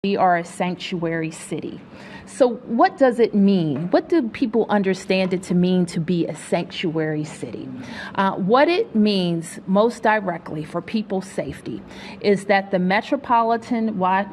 We are a sanctuary city. So what does it mean? What do people understand it to mean to be a sanctuary city? What it means most directly for people's safety is that the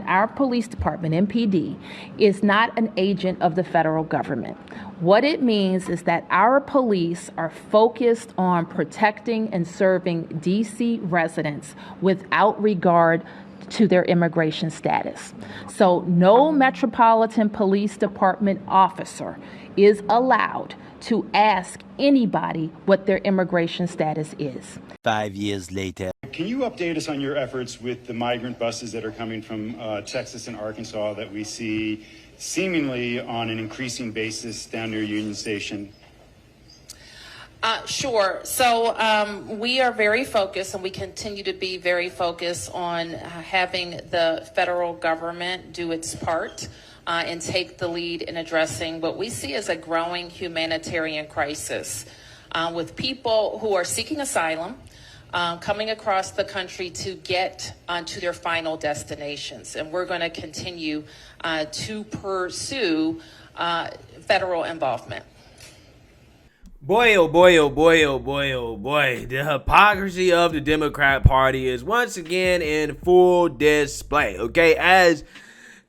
our police department, MPD, is not an agent of the federal government. What it means is that our police are focused on protecting and serving DC residents without regard to their immigration status. So no Metropolitan Police Department officer is allowed to ask anybody what their immigration status is. 5 years later. Can you update us on your efforts with the migrant buses that are coming from Texas and Arkansas that we see seemingly on an increasing basis down near Union Station? Sure. So we are very focused, and we continue to be very focused on having the federal government do its part and take the lead in addressing what we see as a growing humanitarian crisis with people who are seeking asylum, coming across the country to get to their final destinations. And we're going to continue to pursue federal involvement. Boy, oh boy, oh boy, oh boy, oh boy. The hypocrisy of the Democrat Party is once again in full display, okay? As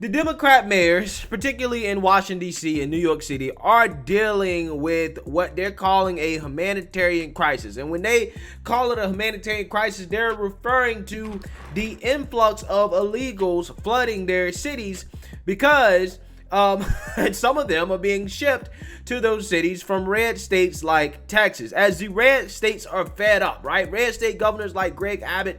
the Democrat mayors, particularly in Washington, D.C. and New York City, are dealing with what they're calling a humanitarian crisis. And when they call it a humanitarian crisis, they're referring to the influx of illegals flooding their cities because and some of them are being shipped to those cities from red states like Texas, as the red states are fed up, right? Red state governors like Greg Abbott,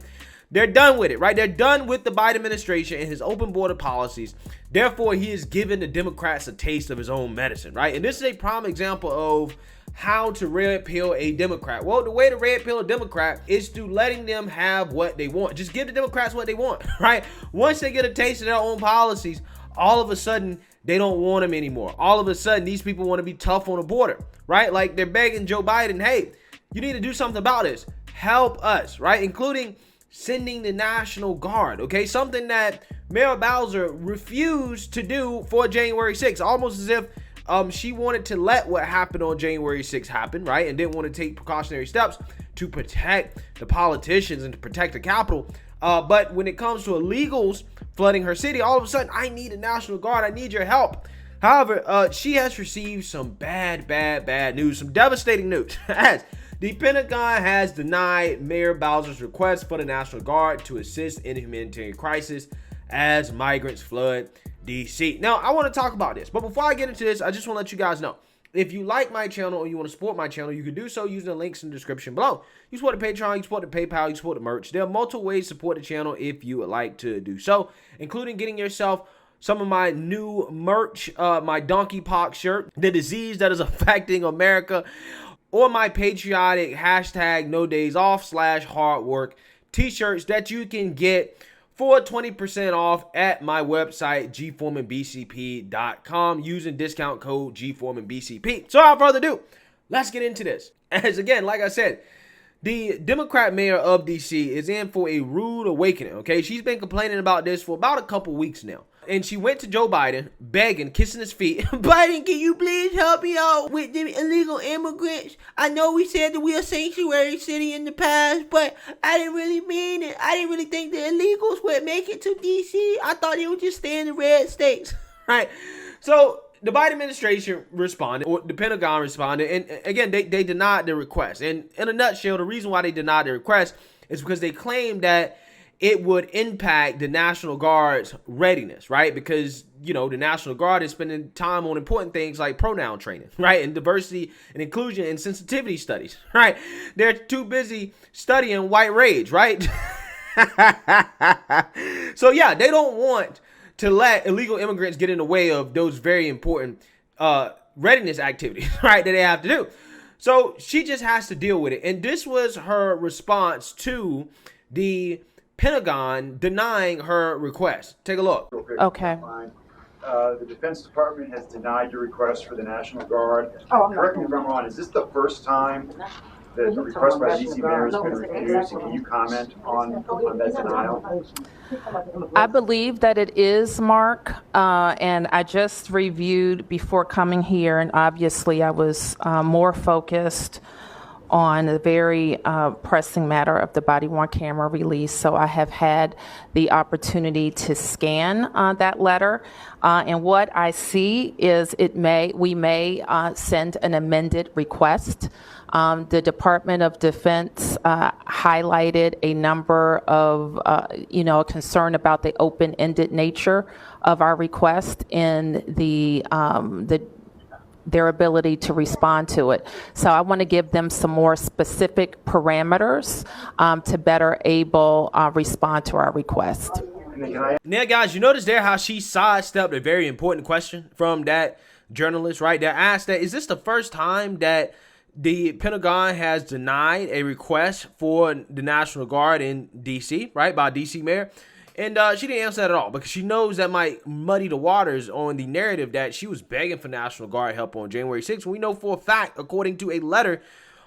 they're done with it, right? They're done with the Biden administration and his open border policies. Therefore, he has given the Democrats a taste of his own medicine, right? And this is a prime example of how to red pill a Democrat. Well, the way to red pill a Democrat is to letting them have what they want. Just give the Democrats what they want, right? Once they get a taste of their own policies, all of a sudden, they don't want them anymore. All of a sudden, these people want to be tough on the border, right? Like they're begging Joe Biden, hey, you need to do something about this. Help us, right? Including sending the National Guard, okay? Something that Muriel Bowser refused to do for January 6th, almost as if she wanted to let what happened on January 6th happen, right? And didn't want to take precautionary steps to protect the politicians and to protect the Capitol. But when it comes to illegals flooding her city, all of a sudden, I need a National Guard. I need your help. However, she has received some bad news, some devastating news, as the Pentagon has denied Mayor Bowser's request for the National Guard to assist in a humanitarian crisis as migrants flood D.C. Now, I want to talk about this, but before I get into this, I just want to let you guys know, if you like my channel or you want to support my channel, you can do so using the links in the description below. You support the Patreon, you support the PayPal, you support the merch. There are multiple ways to support the channel if you would like to do so, including getting yourself some of my new merch, my donkey pox shirt, the disease that is affecting America, or my patriotic hashtag no days off / hard work t-shirts that you can get for 20% off at my website, gforemanbcp.com, using discount code gforemanbcp. So without further ado, let's get into this. As again, like I said, the Democrat mayor of DC is in for a rude awakening, okay? She's been complaining about this for about a couple weeks now. And she went to Joe Biden, begging, kissing his feet. Biden, can you please help me out with the illegal immigrants? I know we said that we're a sanctuary city in the past, but I didn't really mean it. I didn't really think the illegals would make it to D.C. I thought they would just stay in the red states, right? So the Biden administration responded, or the Pentagon responded, and again, they denied the request. And in a nutshell, the reason why they denied the request is because they claimed that it would impact the National Guard's readiness, right? Because, you know, the National Guard is spending time on important things like pronoun training, right? And diversity and inclusion and sensitivity studies, right? They're too busy studying white rage, right? So, yeah, they don't want to let illegal immigrants get in the way of those very important readiness activities, right, that they have to do. So she just has to deal with it. And this was her response to the Pentagon denying her request. Take a look. Okay. The Defense Department has denied your request for the National Guard. Correct me if I'm wrong. Is this the first time that a request by the DC mayor has been refused. Can you comment on that denial? I believe that it is, Mark, and I just reviewed before coming here, and obviously I was more focused on the very pressing matter of the body-worn camera release. So I have had the opportunity to scan that letter. And what I see is we may send an amended request. The Department of Defense highlighted a number of, concern about the open-ended nature of our request in their ability to respond to it. So I want to give them some more specific parameters to better respond to our request. Now, guys, you notice there how she sidestepped a very important question from that journalist, right? That asked that, is this the first time that the Pentagon has denied a request for the National Guard in D.C., right, by D.C. mayor? And she didn't answer that at all because she knows that might muddy the waters on the narrative that she was begging for National Guard help on January 6th. We know for a fact, according to a letter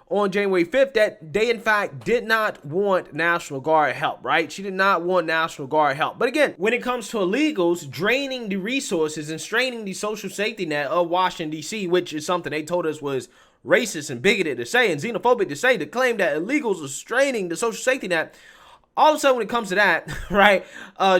on January 5th, that they, in fact, did not want National Guard help, right? She did not want National Guard help. But again, when it comes to illegals draining the resources and straining the social safety net of Washington, D.C., which is something they told us was racist and bigoted to say and xenophobic to say, to claim that illegals are straining the social safety net, all of a sudden, when it comes to that, right,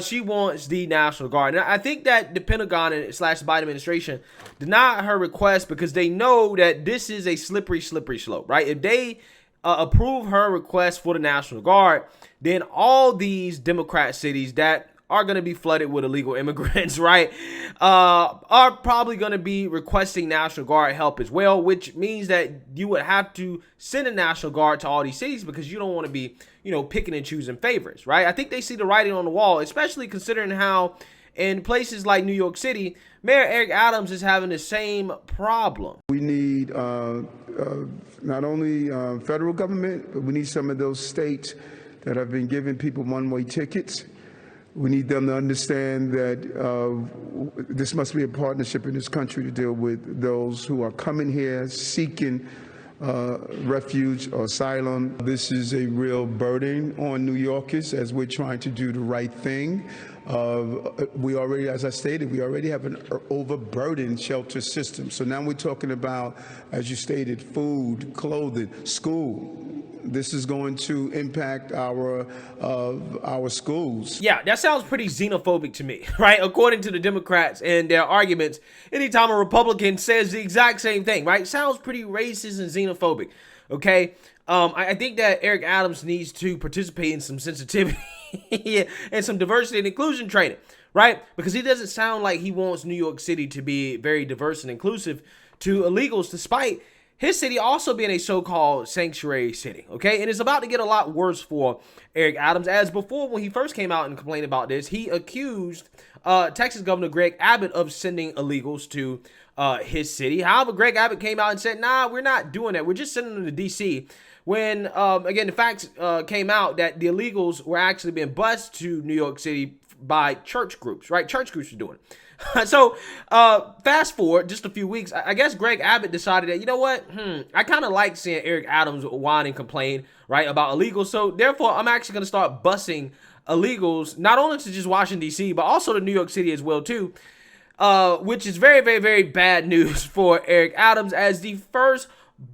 she wants the National Guard. And I think that the Pentagon / Biden administration denied her request because they know that this is a slippery slope, right? If they approve her request for the National Guard, then all these Democrat cities that are going to be flooded with illegal immigrants, right, are probably going to be requesting National Guard help as well, which means that you would have to send a National Guard to all these cities because you don't want to be, picking and choosing favorites, right? I think they see the writing on the wall, especially considering how in places like New York City, Mayor Eric Adams is having the same problem. We need not only federal government, but we need some of those states that have been giving people one-way tickets. We need them to understand that this must be a partnership in this country to deal with those who are coming here seeking refuge or asylum. This is a real burden on New Yorkers as we're trying to do the right thing. We already, as I stated, we already have an overburdened shelter system. So now we're talking about, as you stated, food, clothing, school. This is going to impact our schools. Yeah, that sounds pretty xenophobic to me, right? According to the Democrats and their arguments, anytime a Republican says the exact same thing, right? Sounds pretty racist and xenophobic, okay? I think that Eric Adams needs to participate in some sensitivity and some diversity and inclusion training, right? Because he doesn't sound like he wants New York City to be very diverse and inclusive to illegals, despite his city also being a so-called sanctuary city, okay? And it's about to get a lot worse for Eric Adams, as before when he first came out and complained about this, he accused Texas Governor Greg Abbott of sending illegals to his city. However, Greg Abbott came out and said, nah, we're not doing that. We're just sending them to D.C. When, again, the facts came out that the illegals were actually being bused to New York City by church groups, right? Church groups are doing it. So, fast forward just a few weeks, I guess Greg Abbott decided that, you know what, I kind of like seeing Eric Adams whine and complain, right, about illegals. So, therefore, I'm actually going to start busing illegals, not only to just Washington, D.C., but also to New York City as well, too, which is very, very, very bad news for Eric Adams, as the first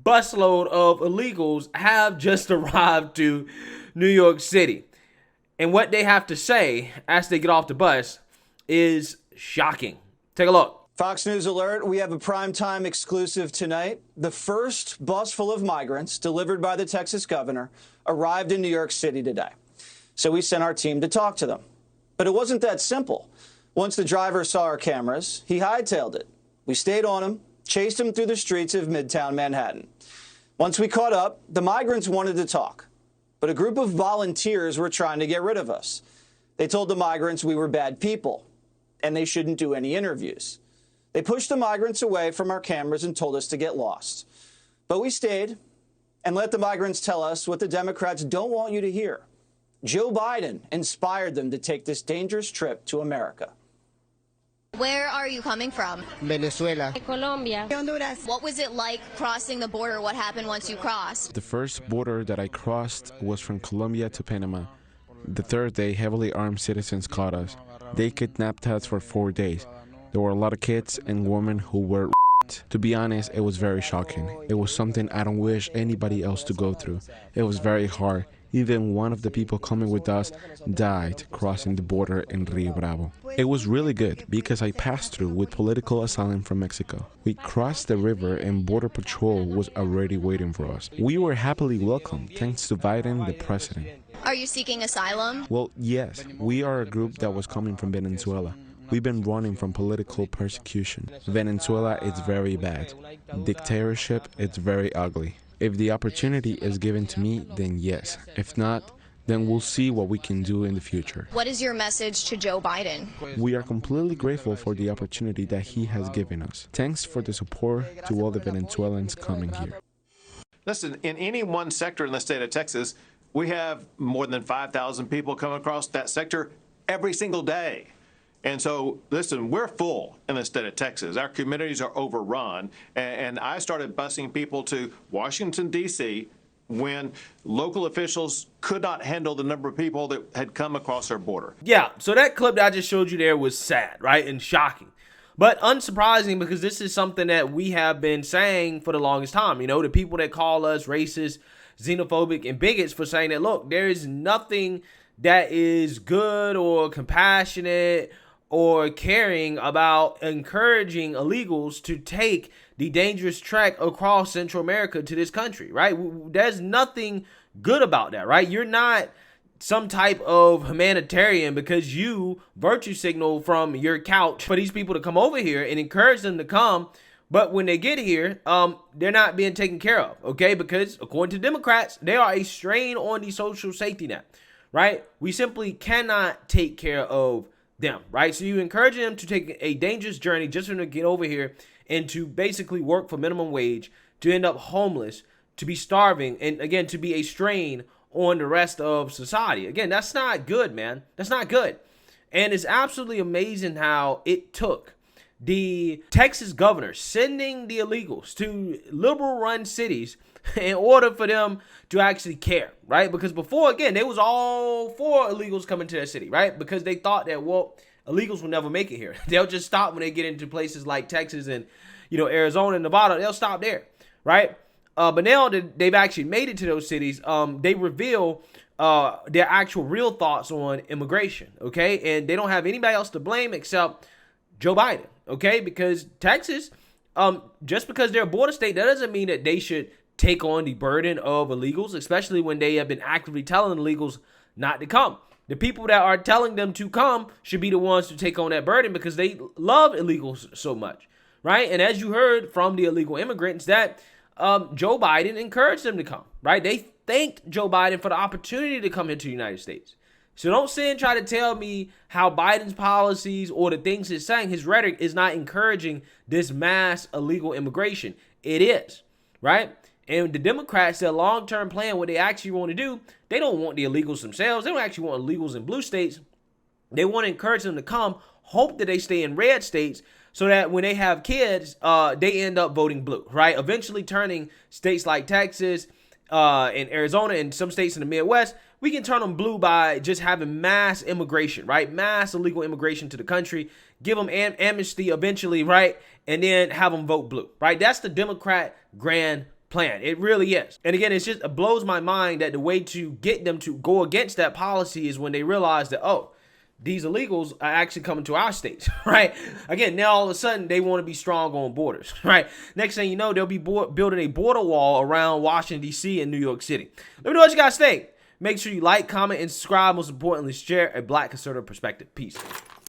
busload of illegals have just arrived to New York City. And what they have to say as they get off the bus is shocking. Take a look. Fox News alert, we have a primetime exclusive tonight. The first bus full of migrants delivered by the Texas governor arrived in New York City today. So we sent our team to talk to them. But it wasn't that simple. Once the driver saw our cameras, he hightailed it. We stayed on him, chased him through the streets of Midtown Manhattan. Once we caught up, the migrants wanted to talk, but a group of volunteers were trying to get rid of us. They told the migrants we were bad people and they shouldn't do any interviews. They pushed the migrants away from our cameras and told us to get lost. But we stayed and let the migrants tell us what the Democrats don't want you to hear. Joe Biden inspired them to take this dangerous trip to America. Where are are you coming from? Venezuela. Colombia. Honduras. What was it like crossing the border? What happened once you crossed? The first border that I crossed was from Colombia to Panama. The third day, heavily armed citizens caught us. They kidnapped us for 4 days. There were a lot of kids and women who were To be honest, it was very shocking. It was something I don't wish anybody else to go through. It was very hard. Even one of the people coming with us died crossing the border in Rio Bravo. It was really good because I passed through with political asylum from Mexico. We crossed the river and Border Patrol was already waiting for us. We were happily welcomed thanks to Biden, the president. Are you seeking asylum? Well, yes. We are a group that was coming from Venezuela. We've been running from political persecution. Venezuela is very bad. Dictatorship is very ugly. If the opportunity is given to me, then yes. If not, then we'll see what we can do in the future. What is your message to Joe Biden? We are completely grateful for the opportunity that he has given us. Thanks for the support to all the Venezuelans coming here. Listen, in any one sector in the state of Texas, we have more than 5,000 people come across that sector every single day. And so, listen, we're full in the state of Texas. Our communities are overrun. And I started busing people to Washington, D.C. when local officials could not handle the number of people that had come across our border. Yeah, so that clip that I just showed you there was sad, right, and shocking. But unsurprising because this is something that we have been saying for the longest time. You know, the people that call us racist, xenophobic, and bigots for saying that, look, there is nothing that is good or compassionate or caring about encouraging illegals to take the dangerous trek across Central America to this country, right? There's nothing good about that, right? You're not some type of humanitarian because you virtue signal from your couch for these people to come over here and encourage them to come. But when they get here, they're not being taken care of, okay? Because according to Democrats, they are a strain on the social safety net, right? We simply cannot take care of them, right? So you encourage them to take a dangerous journey just for them to get over here and to basically work for minimum wage, to end up homeless, to be starving, and again, to be a strain on the rest of society. Again, that's not good, man. That's not good. And it's absolutely amazing how it took the Texas governor sending the illegals to liberal-run cities in order for them to actually care, right? Because before, again, they was all for illegals coming to their city, right? Because they thought that, well, illegals will never make it here. They'll just stop when they get into places like Texas and, you know, Arizona and Nevada. They'll stop there, right? But now that they've actually made it to those cities, they reveal their actual real thoughts on immigration, okay? And they don't have anybody else to blame except Joe Biden, okay? Because Texas, just because they're a border state, that doesn't mean that they should take on the burden of illegals, especially when they have been actively telling illegals not to come. The people that are telling them to come should be the ones to take on that burden because they love illegals so much, right? And as you heard from the illegal immigrants that Joe Biden encouraged them to come, right? They thanked Joe Biden for the opportunity to come into the United States. So don't sit and try to tell me how Biden's policies or the things he's saying, his rhetoric is not encouraging this mass illegal immigration. It is, right? And the Democrats, their long-term plan, what they actually want to do, they don't want the illegals themselves. They don't actually want illegals in blue states. They want to encourage them to come, hope that they stay in red states so that when they have kids, they end up voting blue, right? Eventually turning states like Texas and Arizona and some states in the Midwest, we can turn them blue by just having mass immigration, right? Mass illegal immigration to the country, give them amnesty eventually, right? And then have them vote blue, right? That's the Democrat grand plan. It really is. And again, it blows my mind that the way to get them to go against that policy is when they realize that, oh, these illegals are actually coming to our states, right? Again, now all of a sudden they want to be strong on borders, right? Next thing you know, they'll be building a border wall around Washington, D.C. and New York City. Let me know what you guys think. Make sure you like, comment, and subscribe. Most importantly, share a Black conservative perspective. Peace.